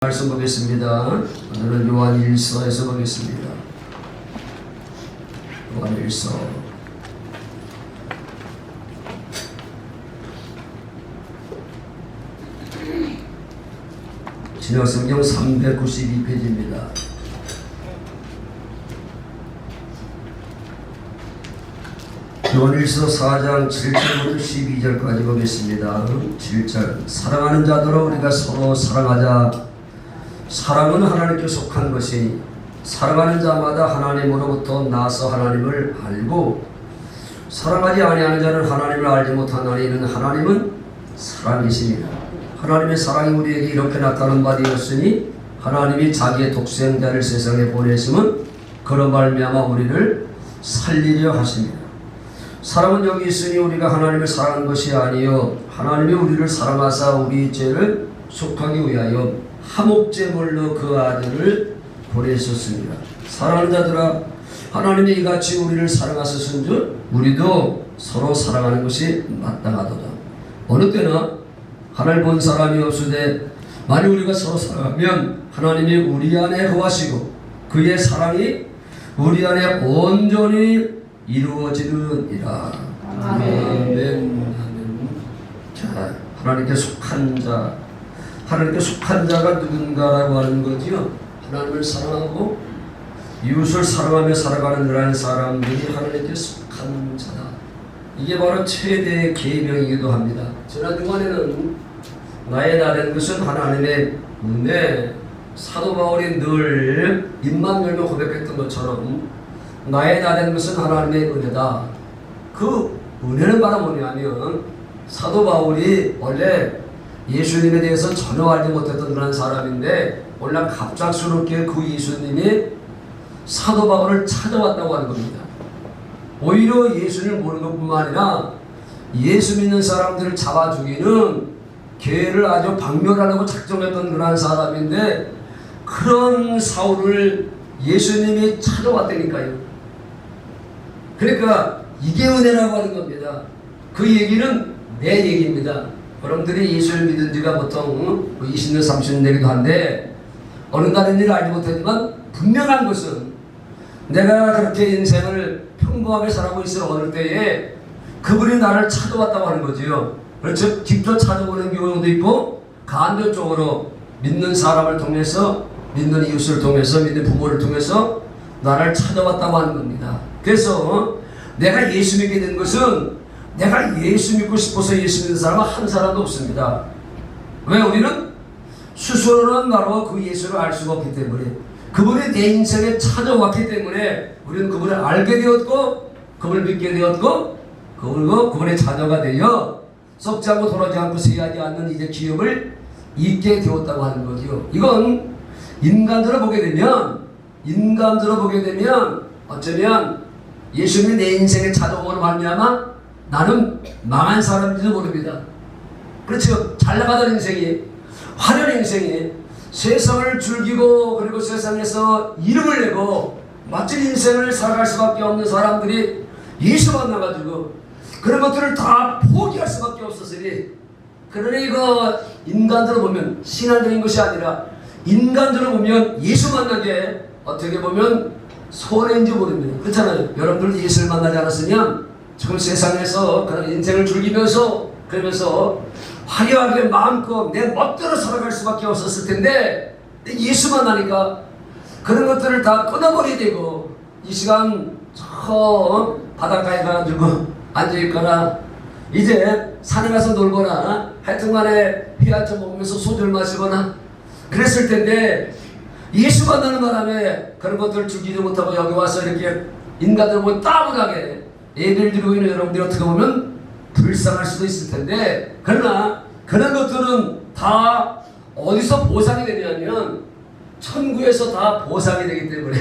말씀 보겠습니다. 오늘은 요한일서에서 보겠습니다. 요한일서 신약성경 392페이지입니다. 요한일서 4장 7절부터 12절까지 보겠습니다. 7절 사랑하는 자들아 우리가 서로 사랑하자. 사랑은 하나님께 속한 것이 사랑하는 자마다 하나님으로부터 나서 하나님을 알고 사랑하지 아니하는 자는 하나님을 알지 못하나니 이는 하나님은 사랑이시니라. 하나님의 사랑이 우리에게 이렇게 나타난 바 되었으니 하나님이 자기의 독생자를 세상에 보내심은 그로 말미암아 우리를 살리려 하십니다. 사랑은 여기 있으니 우리가 하나님을 사랑한 것이 아니요 하나님이 우리를 사랑하사 우리 죄를 속하기 위하여 화목제물로 그 아들을 보내셨습니다. 사랑하는 자들아 하나님이 이같이 우리를 사랑하셨은즉 우리도 서로 사랑하는 것이 마땅하도다. 어느 때나 하나님 본 사람이 없으되 만일 우리가 서로 사랑하면 하나님이 우리 안에 거하시고 그의 사랑이 우리 안에 온전히 이루어지느니라. 아멘. 자, 하나님께 속한 자, 하나님께 속한 자가 누군가라고 하는 거지요. 하나님을 사랑하고 이웃을 사랑하며 살아가는 그러한 사람들이 하나님께 속한 자다. 이게 바로 최대의 계명이기도 합니다. 지난주간에는 나의 나된 것은 하나님의 은혜, 사도 바울이 늘 입만 열며 고백했던 것처럼 나의 나된 것은 하나님의 은혜다. 그 은혜는 바로 뭐냐면 사도 바울이 원래 예수님에 대해서 전혀 알지 못했던 그런 사람인데 오늘 갑작스럽게 그 예수님이 사도 바울을 찾아왔다고 하는 겁니다. 오히려 예수님을 모르는 것뿐만 아니라 예수 믿는 사람들을 잡아 죽이는 교회를 아주 박멸하려고 작정했던 그런 사람인데 그런 사울을 예수님이 찾아왔다니까요. 그러니까 이게 은혜라고 하는 겁니다. 그 얘기는 내 얘기입니다. 여러분들이 예수를 믿은 지가 보통 20년, 30년 되기도 한데 어느 다른 일을 알지 못하지만 분명한 것은 내가 그렇게 인생을 평범하게 살아가고 있을 어느 때에 그분이 나를 찾아왔다고 하는 거지요. 그렇죠? 직접 찾아오는 경우도 있고 간접적으로 믿는 사람을 통해서 믿는 이웃을 통해서 믿는 부모를 통해서 나를 찾아왔다고 하는 겁니다. 그래서 내가 예수 믿게 된 것은 내가 예수 믿고 싶어서 예수 믿는 사람은 한 사람도 없습니다. 왜? 우리는 스스로는 나로 그 예수를 알 수가 없기 때문에 그분이 내 인생에 찾아왔기 때문에 우리는 그분을 알게 되었고 그분을 믿게 되었고 그리고 그분의 자녀가 되어 썩지 않고 돌아지 않고 쇠하지 않는 이제 기업을 잊게 되었다고 하는 거죠. 이건 인간들을 보게 되면 어쩌면 예수님이 내 인생에 찾아오므로 말미암아 나는 망한 사람인지도 모릅니다. 그렇죠. 잘 나가던 인생이 화려한 인생이 세상을 즐기고 그리고 세상에서 이름을 내고 멋진 인생을 살아갈 수밖에 없는 사람들이 예수 만나가지고 그런 것들을 다 포기할 수밖에 없었으니 그러니 이거 인간들을 보면 신앙적인 것이 아니라 인간들을 보면 예수 만나게 어떻게 보면 손해인지 모릅니다. 그렇잖아요. 여러분들도 예수를 만나지 않았으면 지금 세상에서 그런 인생을 즐기면서 그러면서 화려하게 마음껏 내 멋대로 살아갈 수밖에 없었을 텐데 예수 만나니까 그런 것들을 다 끊어버리게 되고 이 시간 저 바닷가에 가가지고 앉아있거나 이제 산에 가서 놀거나 하여튼간에 피아쳐 먹으면서 소주를 마시거나 그랬을 텐데 예수 만나는 바람에 그런 것들을 즐기지 못하고 여기 와서 이렇게 인간들 보면 따분하게 예배를 드리고 있는 여러분들이 어떻게 보면 불쌍할 수도 있을 텐데 그러나 그런 것들은 다 어디서 보상이 되냐면 천국에서 다 보상이 되기 때문에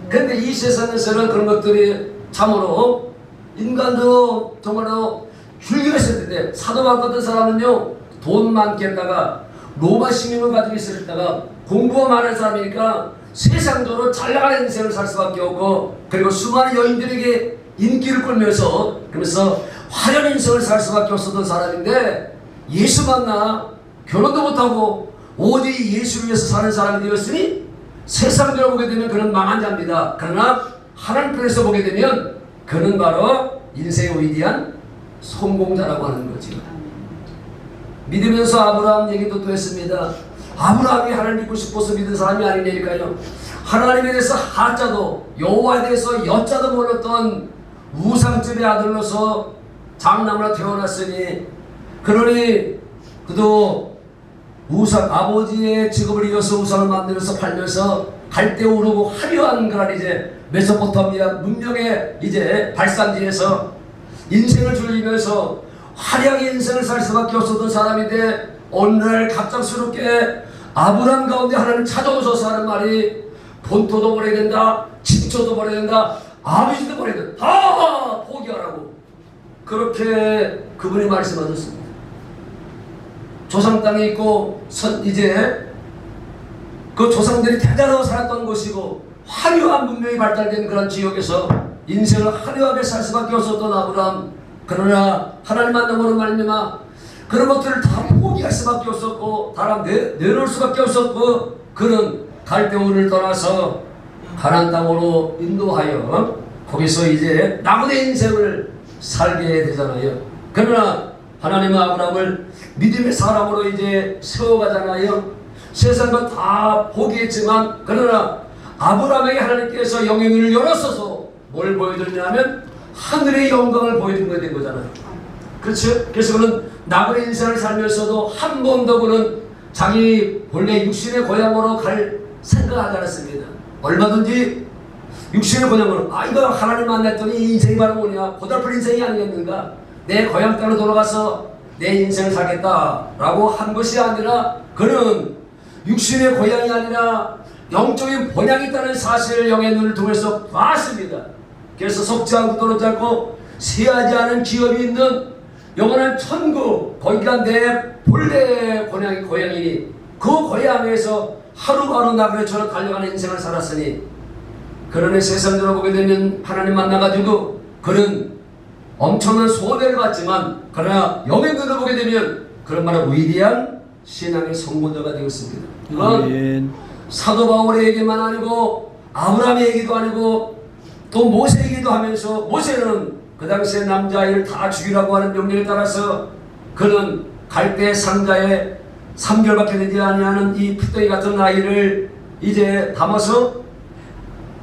그런데 이 세상에서는 그런 것들이 참으로 인간도 정말로 훌륭했을 텐데 사도 바울 같은 사람은요 돈 많겠다가 로마 시민을 가지고 있었다가 공부가 많은 사람이니까 세상적으로 잘 나가는 인생을 살 수밖에 없고 그리고 수많은 여인들에게 인기를 끌면서 그러면서 화려한 인생을 살 수밖에 없었던 사람인데 예수 만나 결혼도 못하고 오직 예수를 위해서 사는 사람이 되었으니 세상적으로 보게 되면 그는 망한 자입니다. 그러나 하나님 편에서 보게 되면 그는 바로 인생의 위대한 성공자라고 하는 거죠. 믿으면서 아브라함 얘기도 또 했습니다. 아브라함이 하나님 믿고 싶어서 믿은 사람이 아니니까요. 하나님에 대해서 하자도 여호와에 대해서 여자도 몰랐던 우상집의 아들로서 장남으로 태어났으니 그러니 그도 우상 아버지의 직업을 이어서 우상을 만들어서 팔면서 갈대아 우르고 화려한 그런 이제 메소포타미아 문명의 이제 발산지에서 인생을 즐기면서 화려하게 인생을 살 수밖에 없었던 사람인데 오늘날 갑작스럽게 아브라함 가운데 하나님 찾아오셔서 하는 말이 본토도 버려야 된다, 친초도 버려야 된다, 아버지도 버려야 된다, 다 포기하라고 그렇게 그분이 말씀하셨습니다. 조상 땅에 있고 이제 그 조상들이 대단하고 살았던 곳이고 화려한 문명이 발달된 그런 지역에서 인생을 화려하게 살 수밖에 없었던 아브라함. 그러나 하나님 만남으로 말미암아 그런 것들을 다 포기할 수밖에 없었고 다 내놓을 수밖에 없었고 그는 갈대아 우르를 떠나서 가나안 땅으로 인도하여 거기서 이제 남은 인생을 살게 되잖아요. 그러나 하나님은 아브라함을 믿음의 사람으로 이제 세워가잖아요. 세상 것 다 포기했지만 그러나 아브라함에게 하나님께서 영의 눈을 열었어서 뭘 보여드리냐면 하늘의 영광을 보여준 거야 된 거잖아요. 그렇죠? 그래서 그는 남은 인생을 살면서도 한 번도 그는 자기 본래 육신의 고향으로 갈 생각하지 않았습니다. 얼마든지 육신의 고향으로 이거 하나님 만났더니 이 인생이 바로 뭐냐 고달픈 인생이 아니겠는가 내 고향 땅으로 돌아가서 내 인생을 살겠다라고 한 것이 아니라 그는 육신의 고향이 아니라 영적인 본향이 있다는 사실을 영의 눈을 통해서 봤습니다. 그래서 속지 않고 떨어지지 않고 세하지 않은 기업이 있는 영원한 천국 거기가 내 본래 고향이니 그 고향에서 하루하루 나그네처럼 달려가는 인생을 살았으니 그러니 세상적으로 보게 되면 하나님 만나가지고 그는 엄청난 소원을 받지만 그러나 영의 눈을 보게 되면 그런 말은 위대한 신앙의 성공자가 되었습니다. 이건 사도 바울의 얘기만 아니고 아브라함의 얘기도 아니고 또 모세 얘기도 하면서 모세는 그 당시에 남자아이를 다 죽이라고 하는 명령에 따라서 그는 갈대 상자에 3개월밖에 되지 아니하는 이 피덩이 같은 아이를 이제 담아서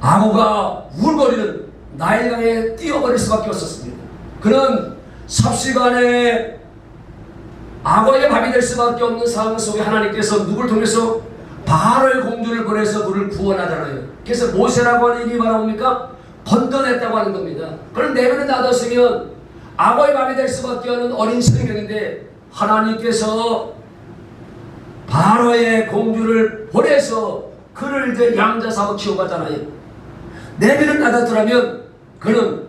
악어가 울거리는 나일강에 뛰어버릴 수밖에 없었습니다. 그는 삽시간에 악어의 밥이 될 수밖에 없는 상황 속에 하나님께서 누굴 통해서 바로의 공주를 보내서 그를 구원하잖아요. 그래서 모세라고 하는 일이 바로 뭡니까? 건져냈다고 하는 겁니다. 그럼 내면에 놔뒀으면 악어의 밥이 될 수밖에 없는 어린 생명인데 하나님께서 바로의 공주를 보내서 그를 이제 양자사로 키워가잖아요. 내면을 놔뒀더라면 그는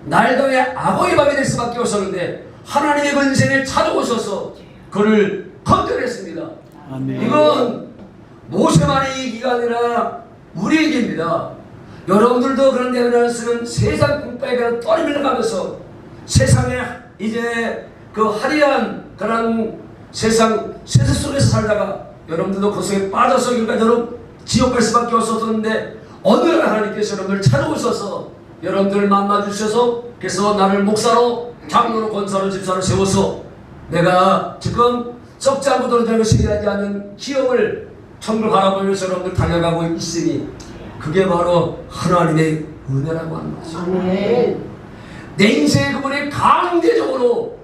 날강의 악어의 밥이 될 수밖에 없었는데 하나님의 근생에 찾아오셔서 그를 건져냈습니다. 아멘. 이건 모세만의 얘기가 아니라 우리 얘기입니다. 여러분들도 그런 내면을 쓰는 세상 꿈바위가 떠리밀어 가면서 세상에 이제 그 화려한 그런 세상 세상 속에서 살다가 여러분들도 그 속에 빠져서 결과적으로 지옥 갈 수밖에 없었는데 어느 날 하나님께서 여러분들 찾아오셔서 여러분들을 만나주셔서 그래서 나를 목사로 장로로 권사로 집사로 세워서 내가 지금 썩지 않고 떨어지는 시기하지 않은 기업을 천국을 바라보면서 여러분들 달려가고 있으니 그게 바로 하나님의 은혜라고 하는 것이죠. 내 인생에 그분이 강제적으로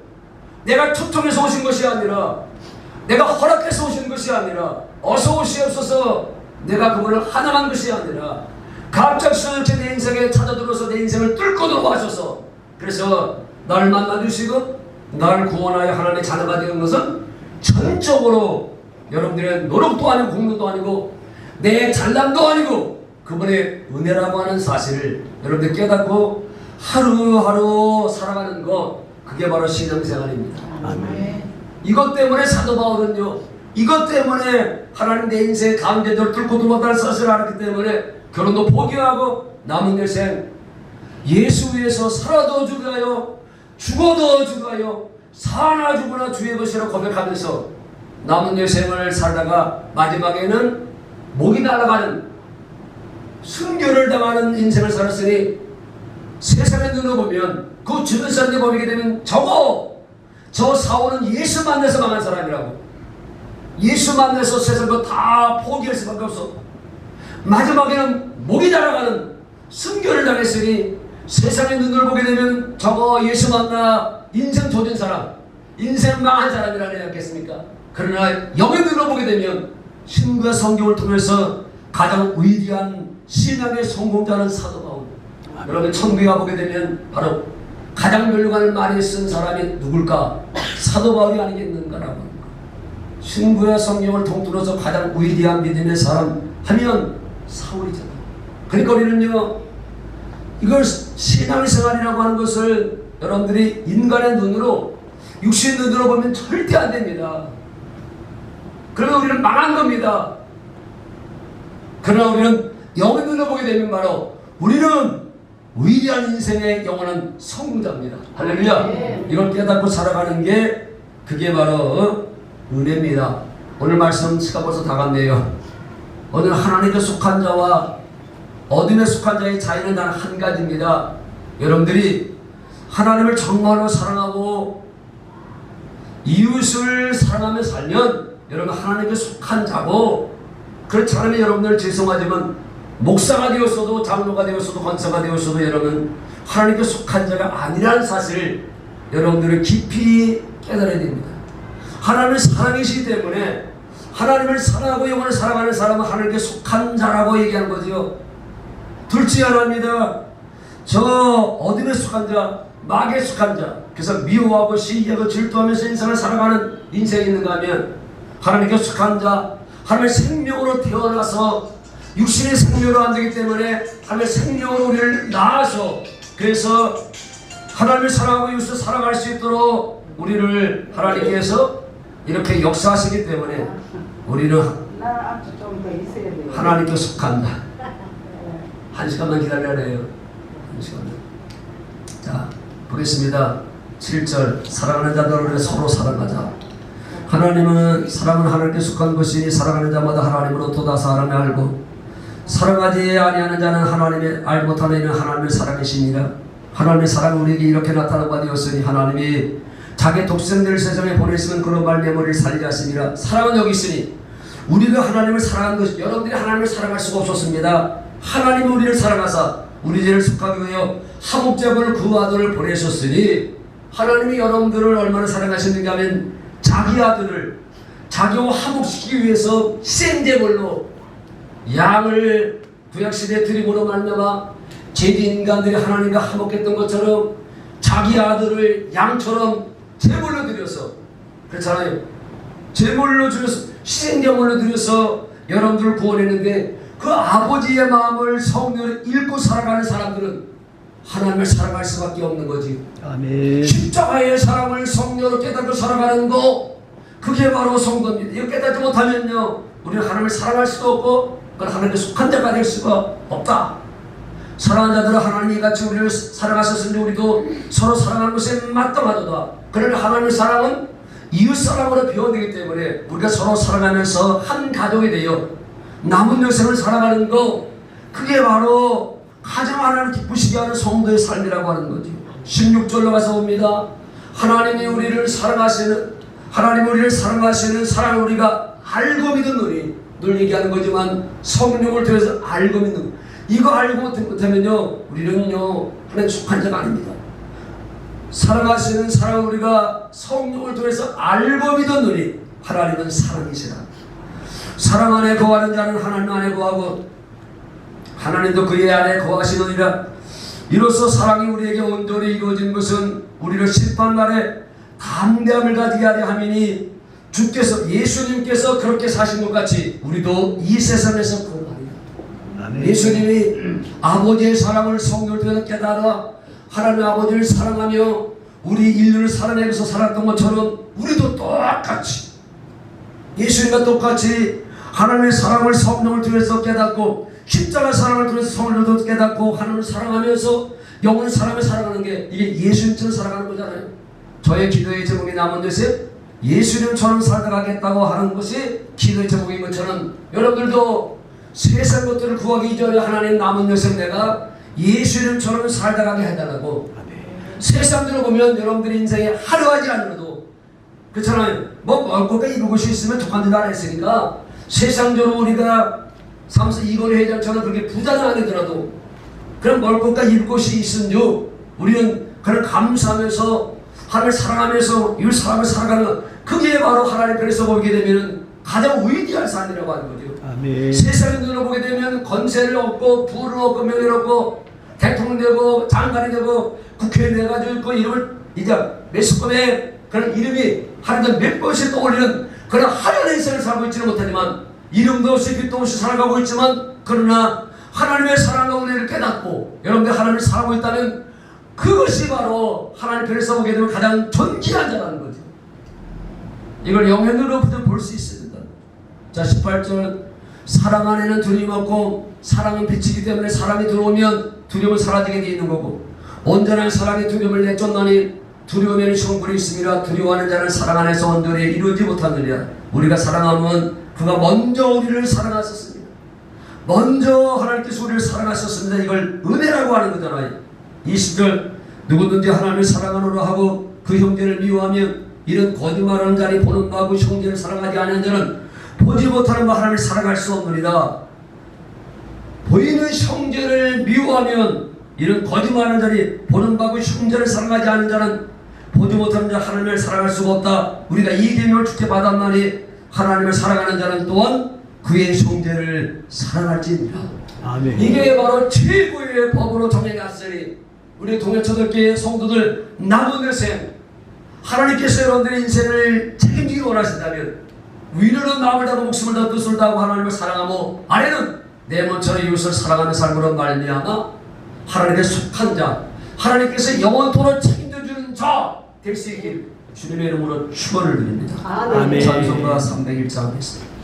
내가 초청해서 오신 것이 아니라 내가 허락해서 오신 것이 아니라 어서 오시옵소서 내가 그분을 하나만 것이 아니라 갑작스럽게 내 인생에 찾아들어서 내 인생을 뚫고 들어와셔서 그래서 나를 만나주시고 나를 구원하여 하나님의 자녀가 되는 것은 전적으로 여러분들의 노력도 아니고 공로도 아니고 내 잘남도 아니고 그분의 은혜라고 하는 사실을 여러분들 깨닫고 하루하루 살아가는 것 그게 바로 신앙생활입니다. 아멘. 이것 때문에 사도 바울은요 이것 때문에 하나님 내 인생의 가운데를 뚫고 들어왔다는 사실을 알았기 때문에 결혼도 포기하고 남은 인생 예수 위해서 살아도 죽어요 죽어도 죽어요 사나 죽으나 주의 것이라 고백하면서 남은 여생을 살다가 마지막에는 목이 날아가는 순교를 당하는 인생을 살았으니 세상의 눈으로 보면 그 주변 사람들이 보게 되면 저 사울은 예수 만나서 망한 사람이라고. 예수 만나서 세상 거 다 포기할 수밖에 없어. 마지막에는 목이 날아가는 순교를 당했으니 세상의 눈으로 보게 되면 저거 예수 만나 인생 조진 사람, 인생 망한 사람이라는 게 않겠습니까? 그러나 영의 눈으로 보게 되면 신과 성경을 통해서 가장 위대한 신앙의 성공자는 사도 바울. 여러분 천국에 가보게 되면 바로 가장 멸류관을 많이 쓴 사람이 누굴까? 사도 바울이 아니겠는가라고 합니다. 신구와 성경을 통틀어서 가장 위대한 믿음의 사람 하면 사울이잖아요. 그러니까 우리는요, 이걸 신앙생활이라고 하는 것을 여러분들이 인간의 눈으로, 육신의 눈으로 보면 절대 안 됩니다. 그러면 우리는 망한 겁니다. 그러나 우리는 영의 눈으로 보게 되면 바로 우리는 위대한 인생의 영원한 성공자입니다. 할렐루야. 이걸 깨닫고 살아가는 게 그게 바로 은혜입니다. 오늘 말씀 시간 벌써 다 갔네요. 오늘 하나님께 속한 자와 어둠에 속한 자의 차이는 단 한 가지입니다. 여러분들이 하나님을 정말로 사랑하고 이웃을 사랑하며 살면 여러분 하나님께 속한 자고, 그렇지 않으면 여러분들 죄송하지만 목사가 되었어도 장로가 되었어도 권사가 되었어도 여러분 하나님께 속한 자가 아니라는 사실을 여러분들은 깊이 깨달아야 됩니다. 하나님을 사랑이시기 때문에 하나님을 사랑하고 영혼을 사랑하는 사람은 하나님께 속한 자라고 얘기하는 거죠. 둘째 하나입니다. 저 어둠에 속한 자, 마귀에 속한 자, 그래서 미워하고 시기하고 질투하면서 인생을 살아가는 인생이 있는가 하면 하나님께 속한 자, 하나님의 생명으로 태어나서 육신의 생명으로 안 되기 때문에 하나님의 생명으로 우리를 낳아서, 그래서 하나님을 사랑하고 이웃을 사랑할 수 있도록 우리를 하나님께서 이렇게 역사하시기 때문에 우리는 하나님께 속한 자. 한 시간만 기다려야 해요. 한 시간만. 자, 보겠습니다. 7절. 사랑하는 자들을 서로 사랑하자. 사랑은 하나님께 속한 것이니 사랑하는 자마다 하나님으로부터 사랑을 알고 사랑하지 아니하는 자는 하나님의 알지 못하는 이는 하나님의 사랑이시니라. 하나님의 사랑은 우리에게 이렇게 나타난 바 되었으니 하나님이 자기 독생자를 세상에 보내시면 그로 말미암아 우리를 살리게 하시니라. 사랑은 여기 있으니 우리가 하나님을 사랑한 것이, 여러분들이 하나님을 사랑할 수가 없었습니다. 하나님이 우리를 사랑하사 우리 죄를 속하기 위하여 하목제물을 그 아들을 보내셨으니, 하나님이 여러분들을 얼마나 사랑하셨는가 하면 자기 아들을 자기와 화목시키기 위해서 희생제물로 양을 구약시대 드림으로 말미암아 죄진 인간들이 하나님과 화목했던 것처럼 자기 아들을 양처럼 제물로 드려서, 그렇잖아요. 제물로 드려서, 희생제물로 드려서 여러분들을 구원했는데, 그 아버지의 마음을 성령을 읽고 살아가는 사람들은 하나님을 사랑할 수밖에 없는 거지. 아멘. 십자가의 사랑을 성령으로 깨닫고 살아가는 거, 그게 바로 성도입니다. 이거 깨닫지 못하면요, 우리는 하나님을 사랑할 수도 없고 그건 하나님께 속한 자가 될 수가 없다. 사랑하는 자들은 하나님이 같이 우리를 사랑하셨으니 우리도 서로 사랑하는 것에 마땅하도다. 그러나 하나님의 사랑은 이웃 사랑으로 표현되기 때문에 우리가 서로 사랑하면서 한 가족이 되어 남은 여생을 살아가는 거, 그게 바로 가장 하나님을 기쁘시게 하는 성도의 삶이라고 하는 거죠. 16절로 가서 봅니다. 하나님이 우리를 사랑하시는 사랑을 우리가 알고 믿었노니, 늘 얘기하는 거지만 성령을 통해서 알고 믿는 거. 이거 알고 못하면요, 우리는요 하나님 속한 자가 아닙니다. 사랑하시는 사랑을 우리가 성령을 통해서 알고 믿었노니 하나님은 사랑이시라. 사랑 안에 거하는 자는 하나님 안에 거하고 하나님도 그의 안에 거하시느니라. 이로써 사랑이 우리에게 온전히 이루어진 것은 우리를 심판날에 담대함을 가지게 하려 함이니, 주께서 예수님께서 그렇게 사신 것 같이 우리도 이 세상에서 그러하리라. 예수님이 아버지의 사랑을 성령을 통해서 깨달아 하나님 아버지를 사랑하며 우리 인류를 사랑하면서 살았던 것처럼 우리도 똑같이 예수님과 똑같이 하나님의 사랑을 성령을 통해서 깨닫고 십자가 사랑을 통해서 성령을 깨닫고 하나님을 사랑하면서 영원히 사람을 사랑하는 게 이게 예수님처럼 살아가는 거잖아요. 저의 기도의 제목이 남은 것에 예수님처럼 살아가겠다고 하는 것이 기도의 제목인 것처럼 여러분들도 세상 것들을 구하기 이전에 하나님 남은 여생 내가 예수님처럼 살아가게 해달라고. 세상들을 보면 여러분들의 인생에 하루하지 않으려도 그렇잖아요. 뭐 먹고 이룰 것이 있으면 족한지도 안 했으니까 세상적으로 우리가 이거리 회장처럼 그렇게 부자는 아니더라도 그런 먹을 것과 이룰 것이 있은즉 우리는 그걸 감사하면서 하나님을 사랑하면서 이 사람을 살아가는 그게 바로 하나님 편에서 보게 되면 가장 위대한 삶이라고 하는 거죠. 아멘. 세상의 눈으로 보게 되면 권세를 얻고 부를 얻고 명예를 얻고 대통령 되고 장관이 되고 국회의원 돼가지고 그 이름을 이제 매스컴에 그런 이름이 하루에 몇 번씩 떠올리는 그런 하나님의 인생을 살고 있지는 못하지만 이름도 없이 빛도 없이 살아가고 있지만 그러나 하나님의 사랑과 은혜를 깨닫고 여러분들 하나님을 살아가고 있다면 그것이 바로 하나님 편에서 보게 되면 가장 존귀한 자라는 거죠. 이걸 영현으로부터 볼 수 있습니다. 자 18절 사랑 안에는 두려움이 없고 사랑은 빛이기 때문에 사랑이 들어오면 두려움은 사라지게 되어 있는 거고 온전한 사랑이 두려움을 내쫓나니 두려움에는 형벌이 있음이라 두려워하는 자는 사랑 안에서 온전히 이루지 못하느니라. 우리가 사랑하면 그가 먼저 우리를 사랑하셨습니다. 먼저 하나님께서 우리를 사랑하셨습니다. 이걸 은혜라고 하는 거잖아요. 20절 누구든지 하나님을 사랑하노라 하고 그 형제를 미워하면 이런 거짓말하는 자니 보는 바하고 형제를 사랑하지 않는 자는 보지 못하는 바 하나님을 사랑할 수 없느니라. 보이는 형제를 미워하면 이런 거짓말하는 자니 보는 바하고 형제를 사랑하지 않는 자는 보지 못하는 자 하나님을 사랑할 수가 없다. 우리가 이 계명을 주께 받았나니 하나님을 사랑하는 자는 또한 그의 형제를 사랑할지니라. 아멘. 이게 바로 최고의 법으로 정해놨으니 우리 동해초등교회 성도들 남은 여생 하나님께서 여러분들의 인생을 책임지기 원하신다면 위로는 마음을 다하고 목숨을 다하고 뜻을 다하고 하나님을 사랑하고 아래는 내 몸처럼 이웃을 사랑하는 삶으로 말미암아 하나님께 속한 자 하나님께서 영원토록 책임져주는 자 될 수 있길 주님의 이름으로 축원을 드립니다. 아멘. 찬송가 301장 했습니다.